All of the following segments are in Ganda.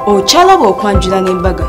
Okyalaba okwanjula n'embaga.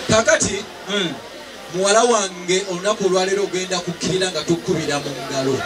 Kakati muwala wange olunaku olwaleero ogenda kukkirira nga tukubira mu ngalo.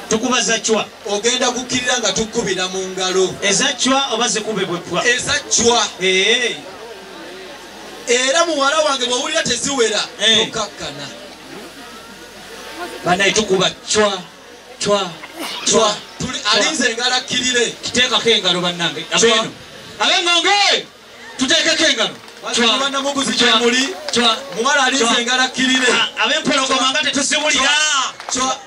Tukubaza chwa. Ogenda kukkirira nga tukubira mu ngalo. Eza chwa oba zikube bwepwa. Eza chwa. Era muwala wange bw'owulira teziwera tokakkana. Banaye tukuba chwa chwa chwa. Alinze engalo akkirire. Kiteekako engalo bannange. Abeno. Abengonge! Tuteekeko engalo. Chwa muguzi kyemuli. Chwa. Muwala alinze engalo akkirire. Abempologoma nga tetuziwulira. Chwa.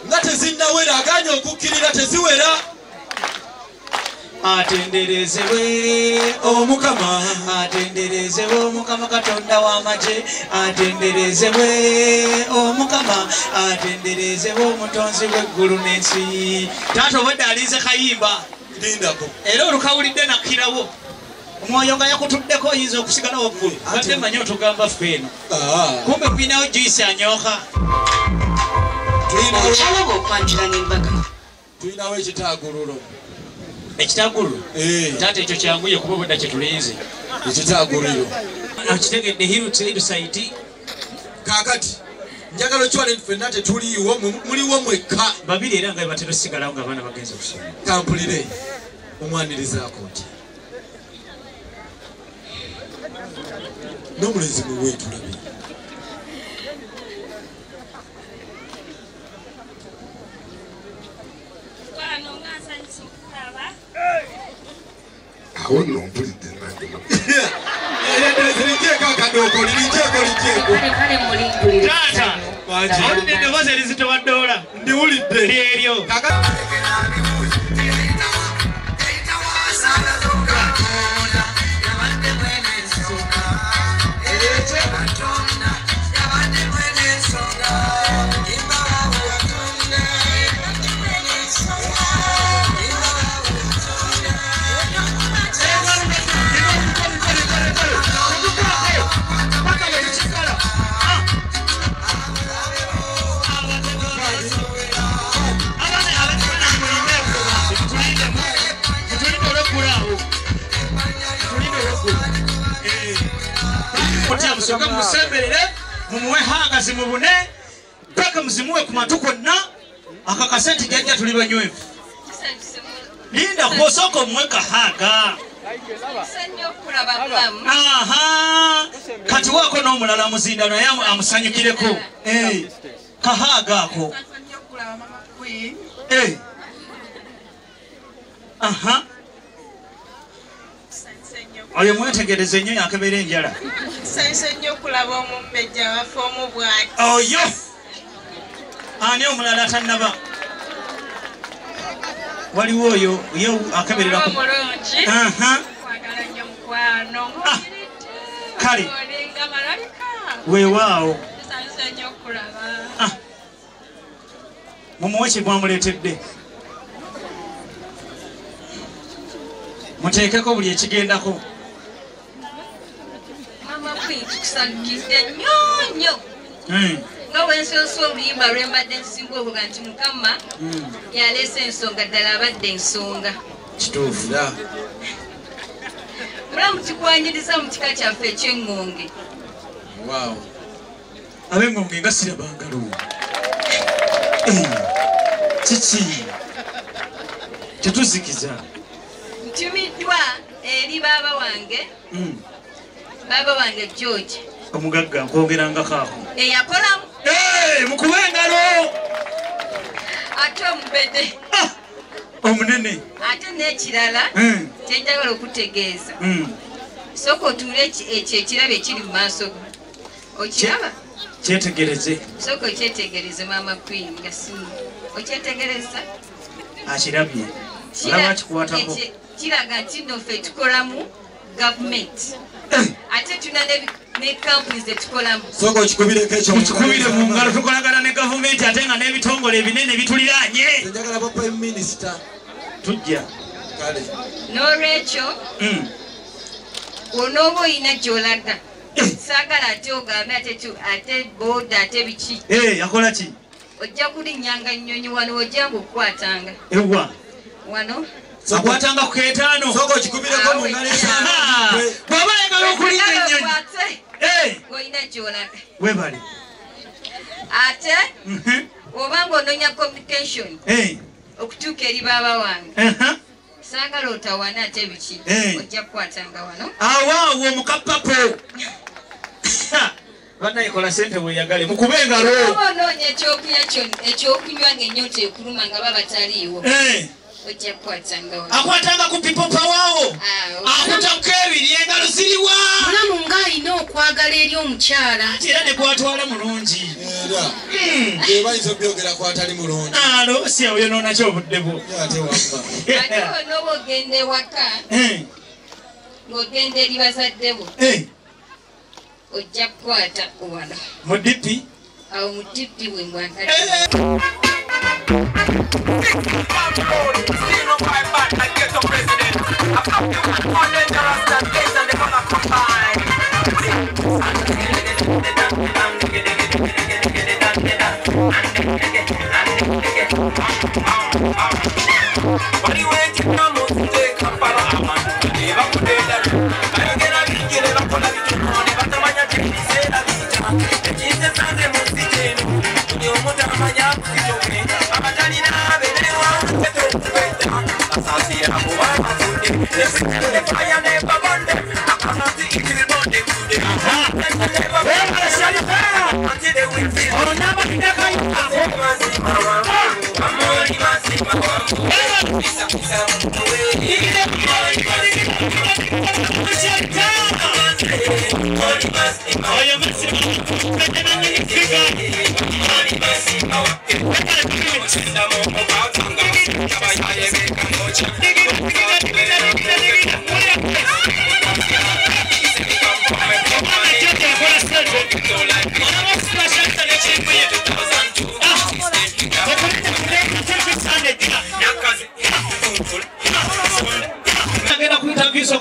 Nga tezinnawera aganye okukkirira teziwera. Atenderezebwe Omukama, atenderezebwe Omukama Katonda w'amagye, atenderezebwe Omukama, atenderezebwe Omutonzi w'eggulu n'ensi. Taata obadde alinze kayimba lindako era olukawulidde nakkirawo omwoyo nga yakutuddeko oyinza okusigala waggulu badde manyi otugamba ffe eno kumbe kulinawo juisi anyooka. Okyalaba okwanjula n'embaga. Tulinawo ekitaagululo. Ekitagulu taata ekyo kyanguye kuba obudda kye tulinze ekitaguliro akitegedde hiru saiti. Kakati njagala okiwale ffenna tetuliiwo muliwo mwekka babiri era nga batera osigalawo nga abaana bagenze okusoma. Kampulire omwanirizaako nti n'omulenzi muwe tulabire. Awo no mpulidde nange. Taata owulidde eddoboozi erizito wadoola. Ndiwulidde eryo. Musoka musemberere mumuwe hagazi mubune paka muzimuwe ku matu konna akakasenti jajja tuli banywevu. Linda kosoko omwe kahaga. Aha kati wako n'omulala muzinda naye amusanyukireko. Kahaga ako. Aha oyo mwetegereze nnyo yakebera enjala. Sense nnyo okulaba omumbejja waffe omubwaki. Oyo ani omulala tannaba. waliwo oyo ye akeberera ku omulungi kwagala nnyo mukwano kale olinga malalika weewaawo nsanyusa nnyo okulaba mumuwe kye mwamuleetedde muteekeko buli ekigendako mama kwitukusagidde nnyo nnyo nga bwensonsa oluyimba lwembadde nsinga okuga nti mukama yaleese ensonga ddala abadde ensonga kituufu mulamu kikwaniriza mu kika kyaffe eky'engonge ab'engonge nga sirabangalo kiki tetuzikiza ntumiddwa eri baaba wange George omugagga nkwogerangako ako eyakolamu mukube engalo ate omubede omunene ate n'ekirala kyenjagala okutegeeza sooka otuule ekyo ekirabo ekiri mu maaso go okiraba kyetegereze sooka okyetegereze maama Queen nga simu okyetegereza akirabye olaba akikwatako kiraga nti nno ffe tukolamu gavumenti ate tuna ne companies zetukolamu sooka okikubireko ekyo mukikubire mu ngalo tukolagana ne gavumenti ate nga n'ebitongole ebinene bituliraanye njagala ba prime minister tujja kale n'olwekyo onooba oyina gy'olaga saagala ate ogambe ate booda ate biki yakola ki ojja kulinnyanga nnyonyi wano ojjanga okukwatanga ewa wano akwatanga ku keetaano sooka okikubireko mu ngalo bw'aba ayagala okulinnya ennyonyi ng'olina gy'olaga webale ate obanga onoonya communication okutuuka eri baaba wange saagala otawana ate biki ojja kukwatanga wano awaawo omukappapo banayikola sente bweyagale mukube engalo oba onoonya ekyokunywa ng'ennyota ekuluma nga baba taliiwo ojja kukwatanga wano akwatanga ku pipo pawaawo akutaku ebiri engalo ziriwa mulamu ng'alina okwagala eri omukyala era ne gwatwala mulungi era bayinza obyogera kwatali mulungi alo si ayonoona kyobudde bwo ate wamma ate onooba ogenda ewaka ng'ogenda eri bazadde bo ojja kukwata wano mu dipi awo mu dipi bwe mwakadde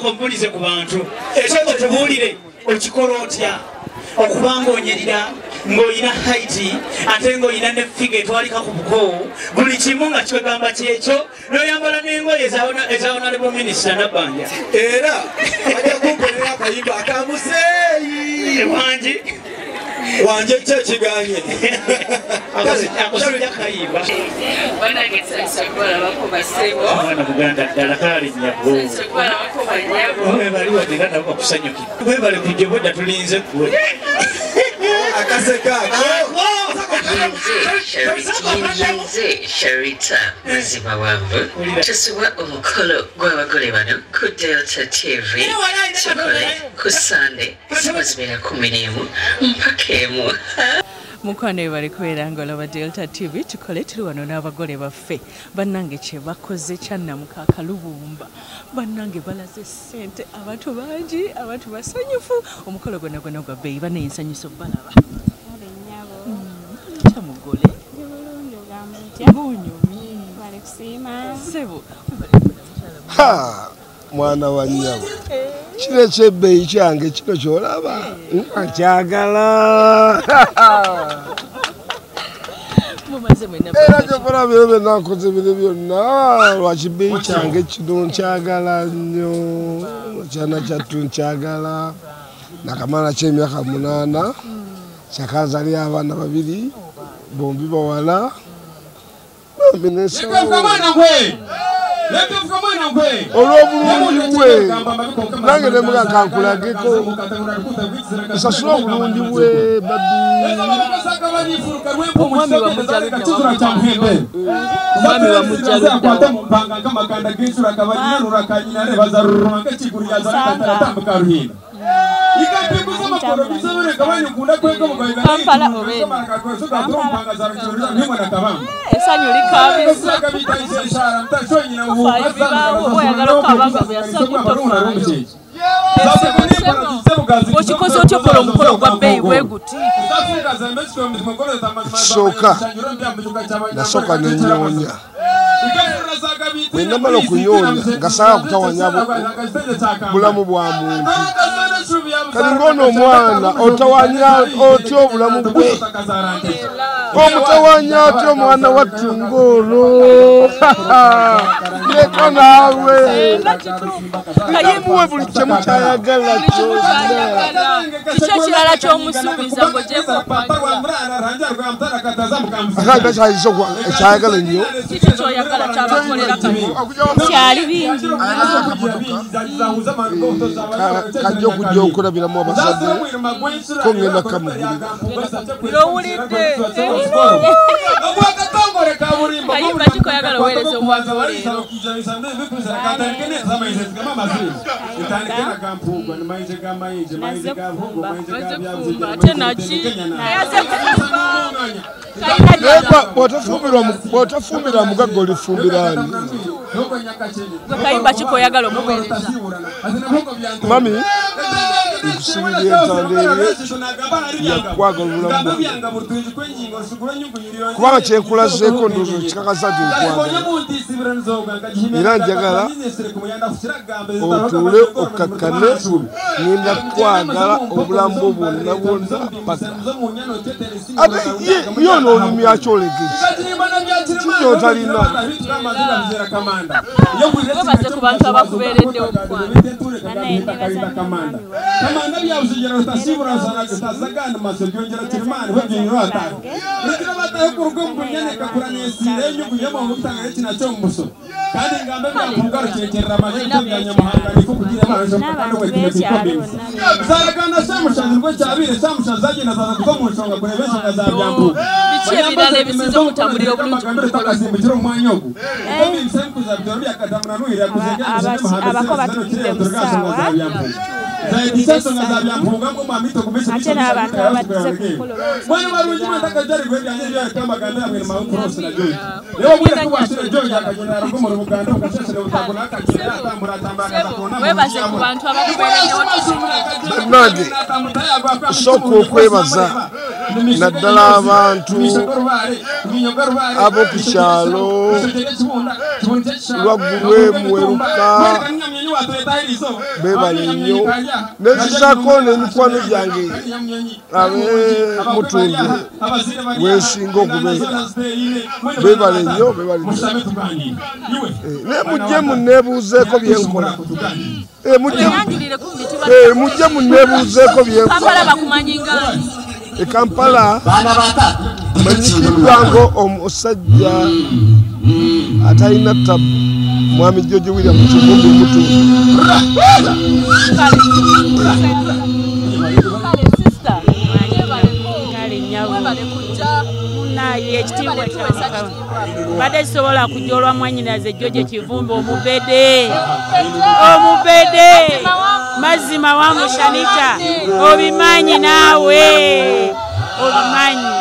Komponize ku bantu ekyo tubuulire okikola otya okubanga onyerira ng'olina haiti ate ng'olina ne figa etwalika ku buko buli kimu nga kikwegamba kyekyo n'oyambala n'engoye eza honorable minister Nabbanja era ajja kumponera akayimba akamuseeyi wanje kyo ekiganye akosolya kayimba omwana muganda ddala kaalinyabo webali wadde nga nabo bakusanyukira webale kujja bodda tulinze ggwe Nze Sharita mazima wanvu tusiwa omukolo gw'abagole bano ku Delta TV tukole ku Sunday ziba zibeera 11 mpaka 1 Mukwano bali kwera ngola ba Delta TV tukole tuli wano n'abagole baffe bannange kye bakoze kyanna mukaka lubumba bannange balaze ssente abantu bangi abantu basanyufu omukolo gonna gwa beyi banensanyuso balaba chamugole ha mwana wa nnyabo kino kyebbeeyi kyange kino kyolaba nkyagala era kyokola byo byonna nkoze bino byonna lwakibbeeyi kyange kino nkyagala nnyo kyana kyattu nkyagala nakamala ky'emyaka 8 kyakazali abaana 2 bombi bawala bombi olw'obulungi bwe nange ne muga kankulageko esasula obulungi bwe babi omwami okikoze otyo kola omukolo gwa bbeeyi bweguti ekisooka nasooka nenyonya bwe namala okunyonya ngasaala kutawanya bulamu bwa muntu kati ng'ono omwana otawanya otya obulamu bwe omutawanya atya omwana wattu ng'olwo leka naawe muwe buli kyemu kyayagala kiki ekirala ky'omusuubiza akanga kyayagala ennyo kiki kyoyagala kyabakolera kyali bingi kajja okujja okulabiramu abasajja ko ngenda kamugulira owulidde kayimba kikoyagala oweereza omwami oleero ate naki bw'otafumbira mugagga olifumbiraani kayimba kikoyagala omuweereza mami nkusibira entandeere yakwagala obulamu kubanga kyenkulazeeko ndowooza kikakasa nti nkwagala era njagala otuule okkakkane ngenda kwagala obulamu bwonna bwonna paka ate ye onoolumya akyolege kiki otalina webaze ku bantu abakubeereddewo biki ebirala ebisiza okutambulira obulungi abako batukidde mu ssaawa ate n'abantu abaddize ku mukolo webaze ku bantu abakubeereddewo bannange sooka okwebaza naddala abantu ab'oku kyalo lwaggulu emuweruka beebale nnyo nezizaako n'emikwano gyange ab'emutundu weesinga okubeera beebale nnyo beebale nnyo naye mujje munneebuuzeeko byenkola mujje munneebuuzeeko byenkola Kampala manyikiddwa ngo omusajja atalina tabu mwami George William Kivumbi omutundu badde kisobola kujja olwamwanyinaze George Kivumbi omubede mazima wangu Shanita obimanyi naawe obimanyi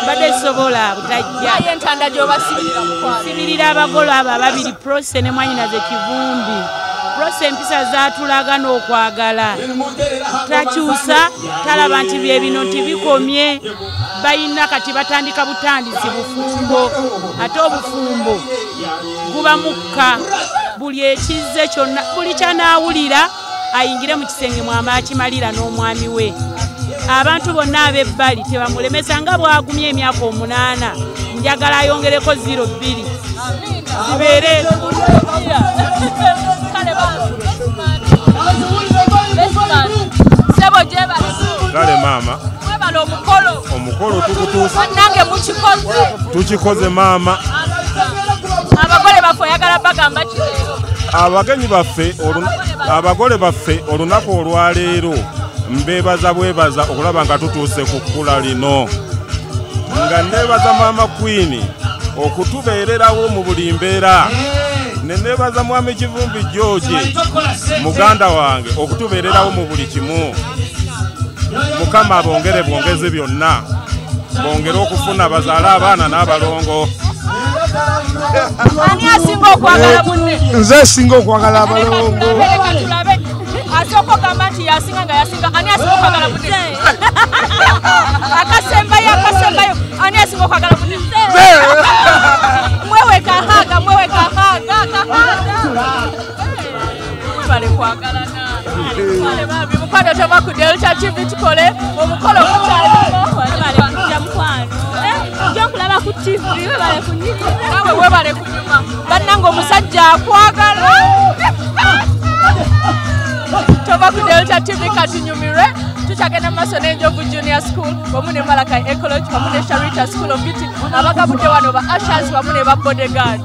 Mbadde sobola butajja. Entanda gy'obasibirira mukwano. Sibirira abagole abo ababiri Prossy ne Mwanyinaze Kivumbi. Prossy empisa zaatulaga n'okwagala. Takyusa talaba nti bye bino tibikomye. Bayina kati batandika butandisi bufumbo. Ate obufumbo guba mukka. Buli ekizze kyonna buli kyanaawulira ayingire mu kisenge mwamba akimalira n'omwami we. Abantu bonna ab'ebbali tebamulemesa nga bwagumye emyaka 8 njagala ayongereko 02 zibeere kale mama omukolo tukikoze mama abagole baffe oyagala bagamba ki abagenyi baffe abagole baffe olunaku olwaleero mbebaza okulaba nga tutuuse ku kkula lino nga nebaza mama Queen okutubeererawo mu buli mbeera nebaza mwami Kivumbi George muganda wange okutubeererawo mu buli kimu. Mukama bwongeze byonna bongere okufuna bazaala abaana n'abalongo. Ani asinga okwagala munne? Nze singa okwagala abalongo. Asoko gamba nti yasinga nga yasinga ani asinga okwagala munne? Akasembayo ani asinga okwagala munne? Mwewe kahaga mwebale kwagalana. Wale babi mukwano tova ku Delta TV tukole omukolo mukyalimo wale kujja mukwano. Nkulaba ku TV webale kunyuma nawe webale kunyuma bannange omusajja akwagala. Tova ku Delta TV katunyumire tukyagenda maaso n'Enjovu Junior School wamu ne Malaka Ecology wamu ne Sharita School of Beauty abagabudde wano ba ushers wamu ne ba bodyguard.